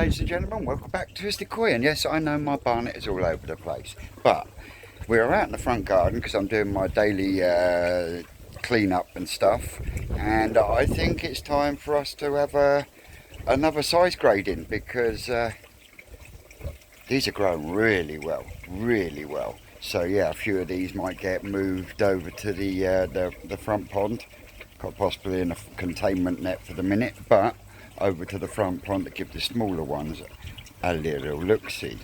ladies and gentlemen, welcome back to Twisted Koi. And yes, I know my barnet is all over the place, but we're out in the front garden because I'm doing my daily clean up and stuff, and I think it's time for us to have another size grading because these are growing really well. So yeah, a few of these might get moved over to the front pond, quite possibly in a containment net for the minute, but over to the front pond to give the smaller ones a little look-see.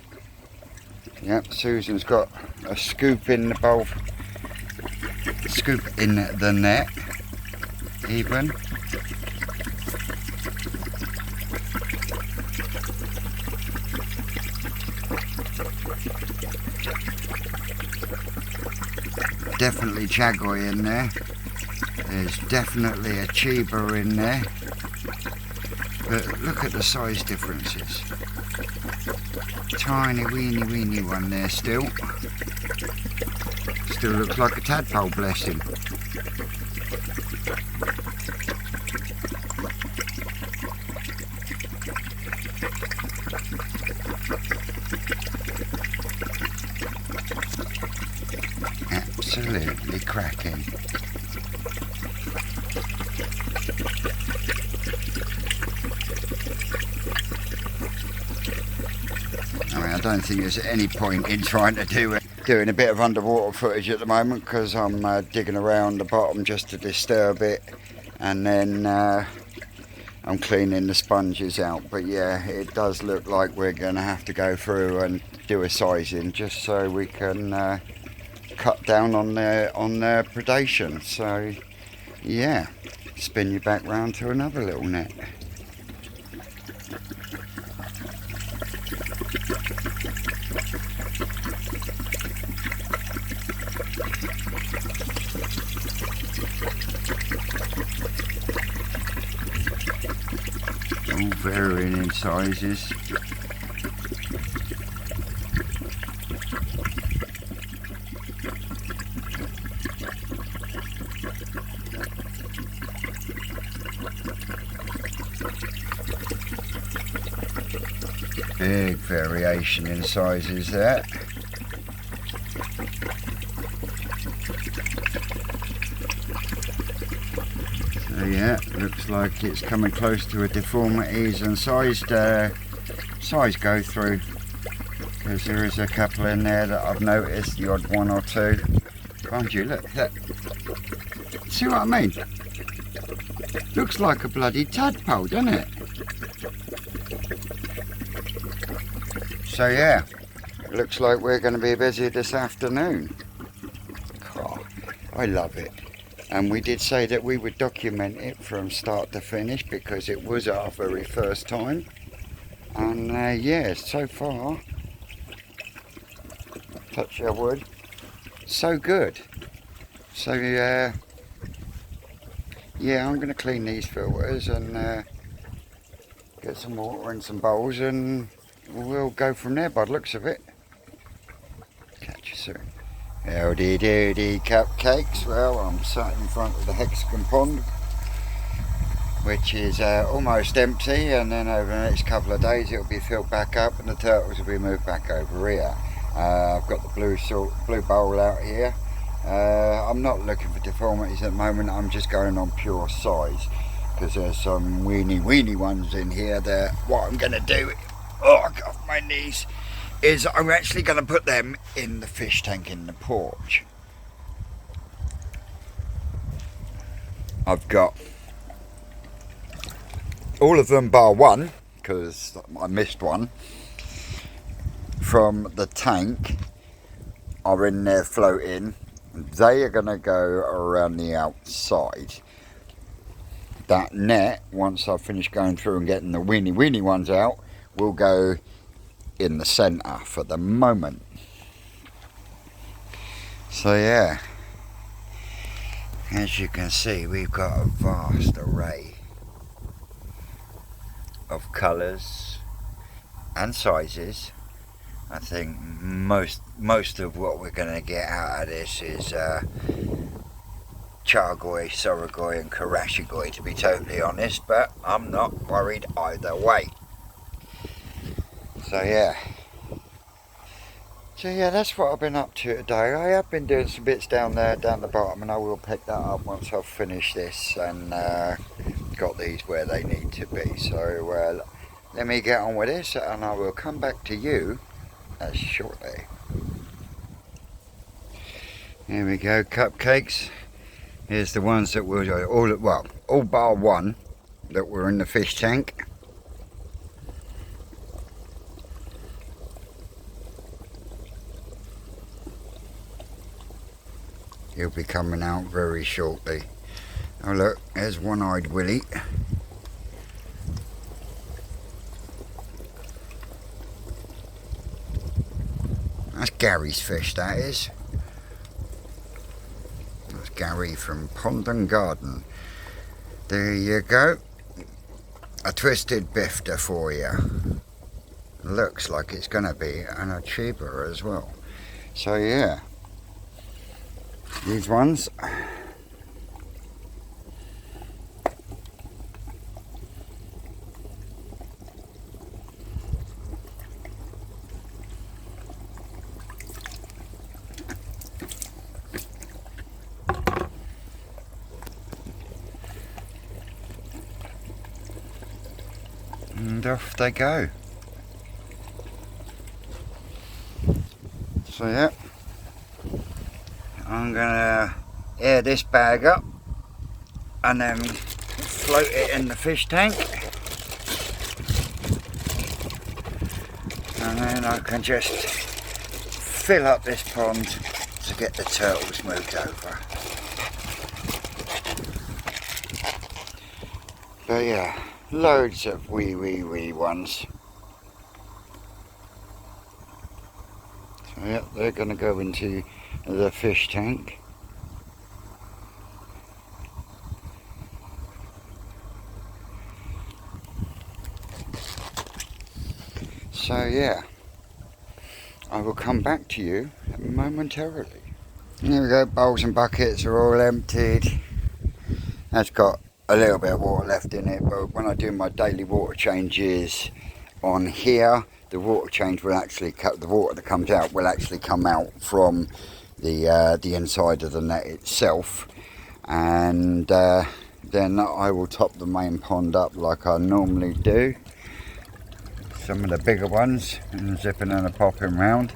Yep, Susan's got a scoop in the bowl, scoop in the net, even. Definitely Chagoi in there. There's definitely a Chiba in there. But look at the size differences. Tiny weeny one there still. Still looks like a tadpole, bless him. Absolutely cracking. I don't think there's any point in trying to doing a bit of underwater footage at the moment because I'm digging around the bottom just to disturb it, and then I'm cleaning the sponges out. But yeah, it does look like we're going to have to go through and do a sizing just so we can cut down on their predation. So yeah, spin you back round to another little net. All varying in sizes. Big variation in sizes there. So yeah, looks like it's coming close to a deformities and size go through, because there is a couple in there that I've noticed, the odd one or two. Mind you, look. See what I mean? Looks like a bloody tadpole, doesn't it? So yeah, looks like we're going to be busy this afternoon. Oh, I love it. And we did say that we would document it from start to finish because it was our very first time. And yeah, so far, touch your wood, so good. So yeah, I'm going to clean these filters and get some water and some bowls, and we'll go from there by the looks of it. Catch you soon. Howdy doody cupcakes. Well, I'm sat in front of the hexagon pond, which is almost empty, and then over the next couple of days it'll be filled back up and the turtles will be moved back over here. I've got the blue bowl out here. I'm not looking for deformities at the moment, I'm just going on pure size because there's some weeny ones in here that what I'm going to do, oh I got my knees, is I'm actually going to put them in the fish tank in the porch. I've got all of them bar one, because I missed one, from the tank are in there floating. They are going to go around the outside. That net, once I've finished going through and getting the weeny ones out, will go in the centre for the moment. So yeah, as you can see, we've got a vast array of colours and sizes. I think most of what we're going to get out of this is Chagoi, Soragoi and Karashigoi, to be totally honest, but I'm not worried either way. So yeah. So yeah, that's what I've been up to today. I have been doing some bits down there, down the bottom, and I will pick that up once I've finished this and got these where they need to be. So let me get on with this, and I will come back to you shortly. Here we go, cupcakes. Here's the ones that were all bar one that were in the fish tank. He'll be coming out very shortly. Oh look, there's One-Eyed Willie. That's Gary's fish, that is. That's Gary from Pond and Garden. There you go. A twisted bifter for you. Looks like it's going to be, and a cheaper as well. So yeah. These ones. And off they go. So yeah. I'm gonna air this bag up and then float it in the fish tank, and then I can just fill up this pond to get the turtles moved over. But yeah, loads of wee ones. So yeah, they're gonna go into the fish tank. So yeah, I will come back to you momentarily. Here we go, bowls and buckets are all emptied. That's got a little bit of water left in it, but when I do my daily water changes on here, the water change will actually the water that comes out will actually come out from the inside of the net itself, and then I will top the main pond up like I normally do. Some of the bigger ones, and zipping and a popping round.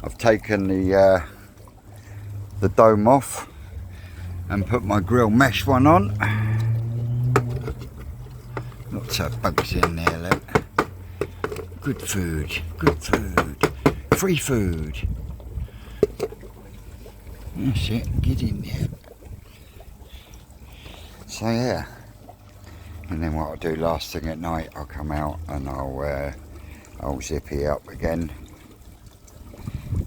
I've taken the dome off and put my grill mesh one on. Lots of bugs in there, look. Good food, free food. That's it, get in there. So yeah, and then what I'll do last thing at night, I'll come out and I'll zippy up again.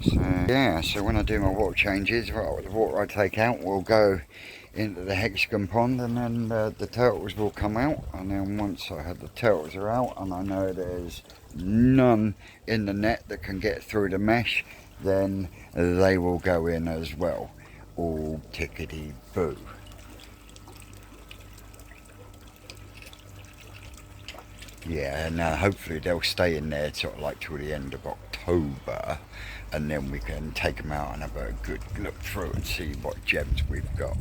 So yeah, so when I do my water changes, the water I take out will go into the hexagon pond, and then the turtles will come out, and then once I have the turtles are out and I know there's none in the net that can get through the mesh, then they will go in as well, all tickety boo. Yeah, and hopefully they'll stay in there sort of like till the end of October, and then we can take them out and have a good look through and see what gems we've got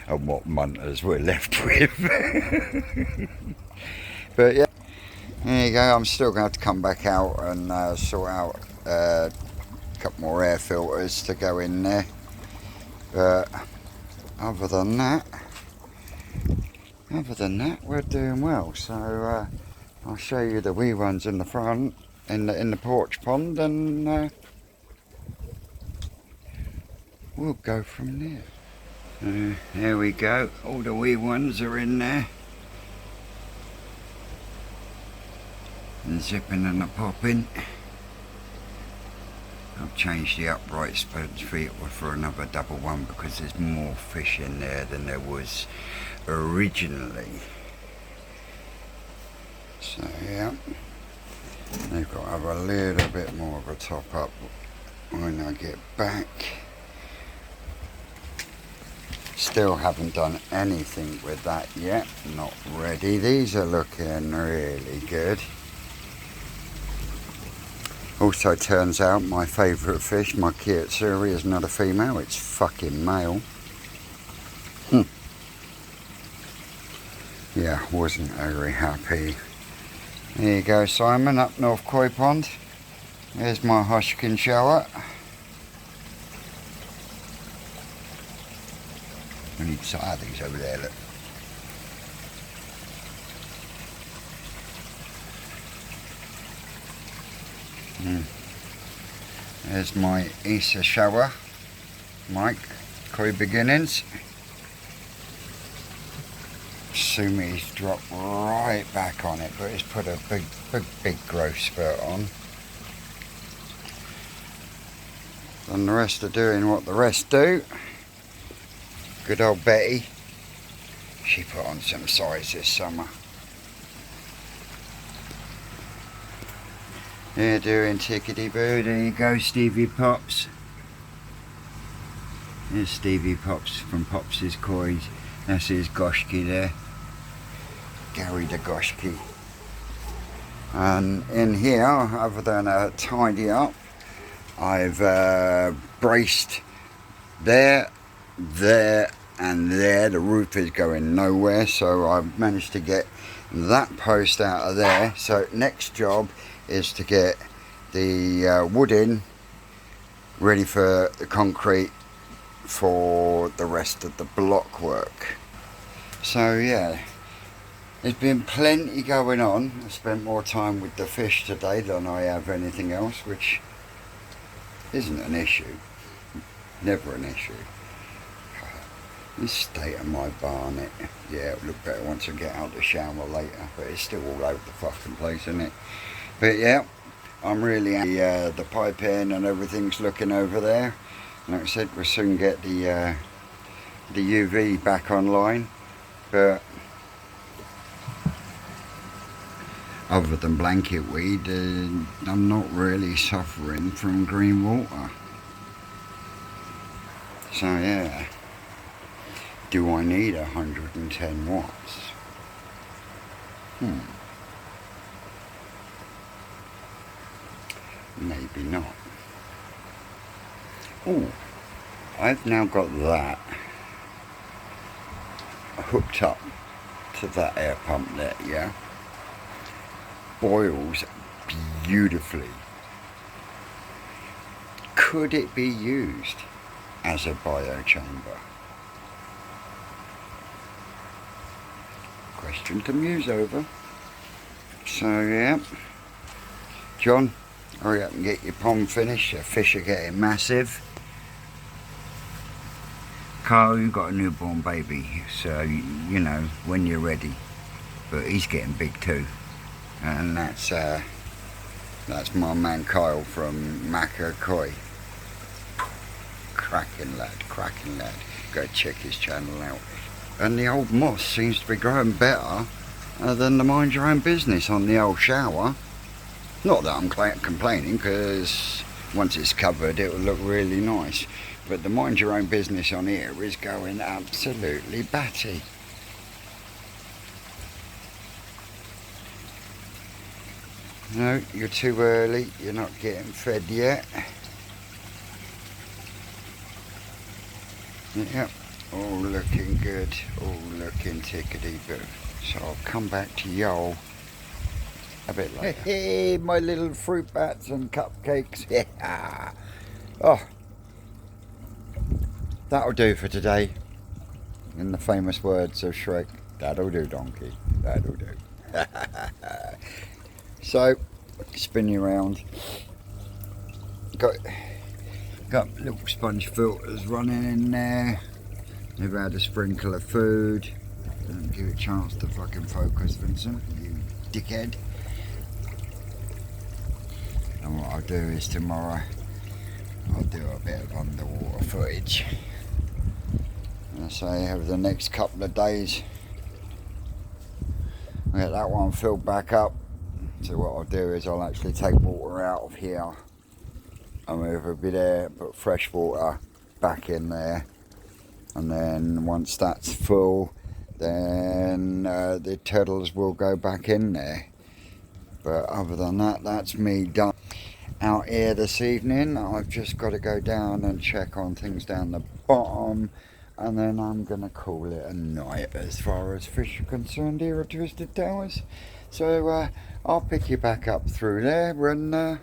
and what munters we're left with. But yeah, there you go. I'm still going to have to come back out and sort out a couple more air filters to go in there. But other than that, we're doing well. So I'll show you the wee ones in the front, in the porch pond, and we'll go from there. There we go. All the wee ones are in there, and zipping and a popping. I've changed the upright sponge feet for another double one because there's more fish in there than there was originally. So yeah, they've got to have a little bit more of a top up when I get back. Still haven't done anything with that yet, not ready. These are looking really good. Also turns out my favourite fish, my kitsuri, is not a female, it's fucking male. Yeah, wasn't very happy. There you go, Simon, up North Koi Pond. There's my Hodgkin shower. I need these over there, look. There's my Isa shower, Mike, Koi Beginnings. Sumi's dropped right back on it, but it's put a big growth spurt on. And the rest are doing what the rest do. Good old Betty, she put on some size this summer. They're doing tickety boo. There you go, Stevie Pops. There's Stevie Pops from Pops' Koi. That's his Goshki there. Gary the Goshki. And in here, other than a tidy up, I've braced there, and there. The roof is going nowhere, so I've managed to get that post out of there. So next job is to get the wood in, ready for the concrete for the rest of the block work. So yeah, there's been plenty going on. I spent more time with the fish today than I have anything else, which isn't an issue, never an issue. This state of my barnet, yeah, it'll look better once I get out the shower later, but it's still all over the fucking place, isn't it? But yeah, I'm really happy. The pipe in and everything's looking over there. Like I said, we'll soon get the UV back online, but other than blanket weed, I'm not really suffering from green water. So yeah, do I need 110 watts? Maybe not. Oh, I've now got that hooked up to that air pump there, yeah? Boils beautifully. Could it be used as a biochamber? Question to muse over. So yeah, John, hurry up and get your pond finished. Your fish are getting massive. Carl, you've got a newborn baby, so you know when you're ready. But he's getting big too, and that's my man Kyle from Macca Koi. Cracking lad. Go check his channel out. And the old moss seems to be growing better than the mind your own business on the old shower. Not that I'm complaining, because once it's covered it will look really nice, but the mind your own business on here is going absolutely batty. No, you're too early, you're not getting fed yet. Yep, all looking good, all looking tickety-boo. So I'll come back to y'all a bit later. Hey, my little fruit bats and cupcakes. Yeah. Oh, that'll do for today. In the famous words of Shrek, that'll do, donkey, that'll do. So, spin you around. Got little sponge filters running in there. Never had a sprinkle of food. Didn't give it a chance to fucking focus, Vincent, you dickhead. And what I'll do is tomorrow I'll do a bit of underwater footage. And I say over the next couple of days I'll get that one filled back up. So what I'll do is I'll actually take water out of here and move a bit there, put fresh water back in there, and then once that's full, then the turtles will go back in there. But other than that, that's me done. out here this evening. I've just got to go down and check on things down the bottom, and then I'm going to call it a night as far as fish are concerned here at Twisted Towers. So I'll pick you back up through there and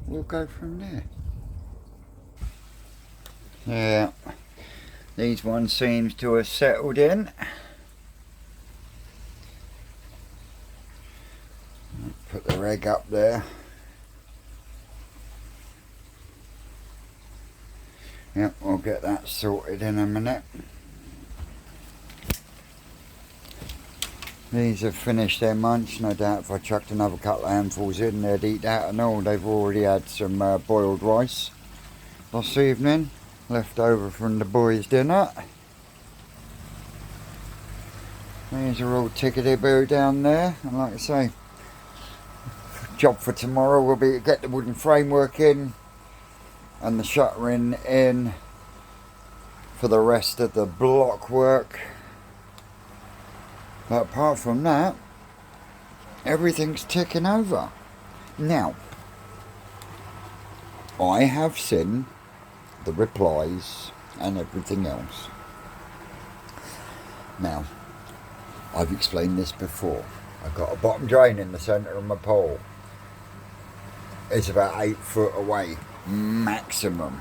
we'll go from there. Yeah, these ones seems to have settled in. Put the reg up there. Yep, we'll get that sorted in a minute. These have finished their munch. No doubt if I chucked another couple of handfuls in, they'd eat that and all. They've already had some boiled rice last evening, left over from the boys' dinner. These are all tickety-boo down there, and like I say, job for tomorrow will be to get the wooden framework in and the shuttering in for the rest of the block work. But apart from that, everything's ticking over. Now, I have seen the replies and everything else. Now, I've explained this before. I've got a bottom drain in the centre of my pole. It's about 8 foot away, maximum.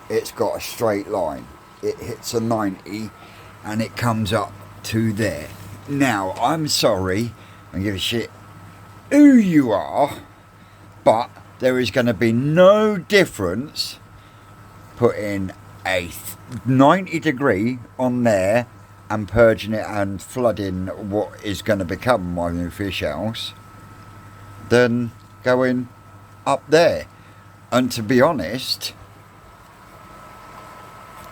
It's got a straight line. It hits a 90 and it comes up to there. Now, I'm sorry, I don't give a shit who you are, but there is going to be no difference putting a 90 degree on there and purging it and flooding what is going to become my new fish house than going up there. And to be honest,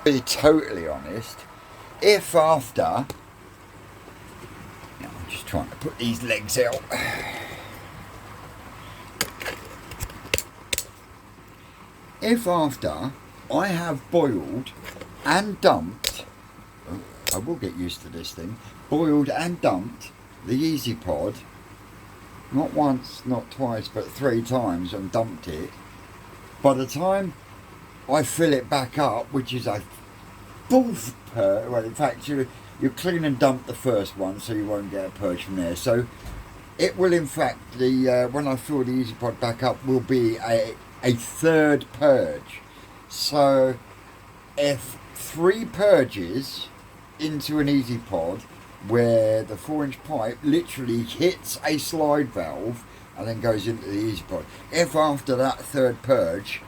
be totally honest, if after, I'm just trying to put these legs out, if after I have boiled and dumped, I will get used to this thing, boiled and dumped the Easy Pod, not once, not twice, but 3 times, and dumped it, by the time I fill it back up, which is a full purge, well, in fact, you clean and dump the first one so you won't get a purge from there. So it will, in fact, when I fill the Easy Pod back up, will be a 3rd purge. So if 3 purges into an Easy Pod where the 4-inch pipe literally hits a slide valve and then goes into the Easy Pod, if after that 3rd purge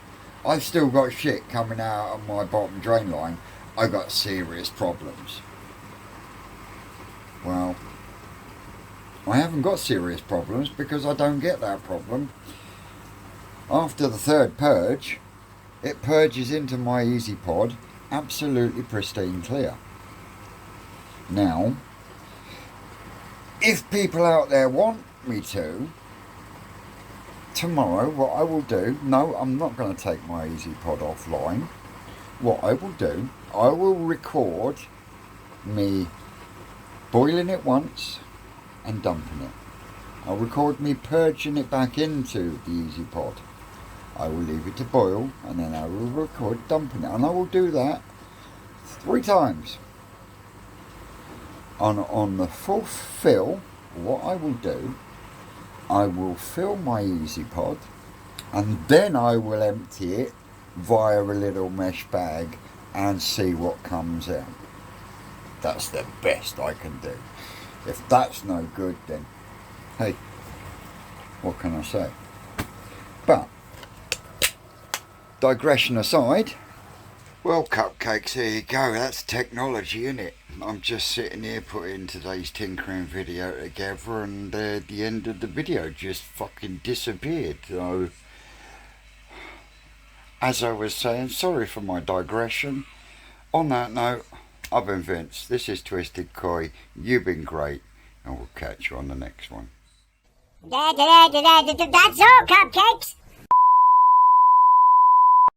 I've still got shit coming out of my bottom drain line, I got serious problems. Well, I haven't got serious problems because I don't get that problem. After the 3rd purge, it purges into my Easy Pod absolutely pristine clear. Now, if people out there want me to, tomorrow what I will do, no, I'm not going to take my Easy Pod offline. What I will do, I will record me boiling it once and dumping it. I'll record me purging it back into the Easy Pod. I will leave it to boil and then I will record dumping it, and I will do that 3 times. On the 4th fill, what I will do, I will fill my Easy Pod and then I will empty it via a little mesh bag and see what comes out. That's the best I can do. If that's no good, then hey, what can I say? But digression aside, well, cupcakes, here you go. That's technology, isn't it? I'm just sitting here putting today's tinkering video together, and the end of the video just fucking disappeared. So, as I was saying, sorry for my digression. On that note, I've been Vince. This is Twisted Koi. You've been great, and we'll catch you on the next one. That's all, cupcakes.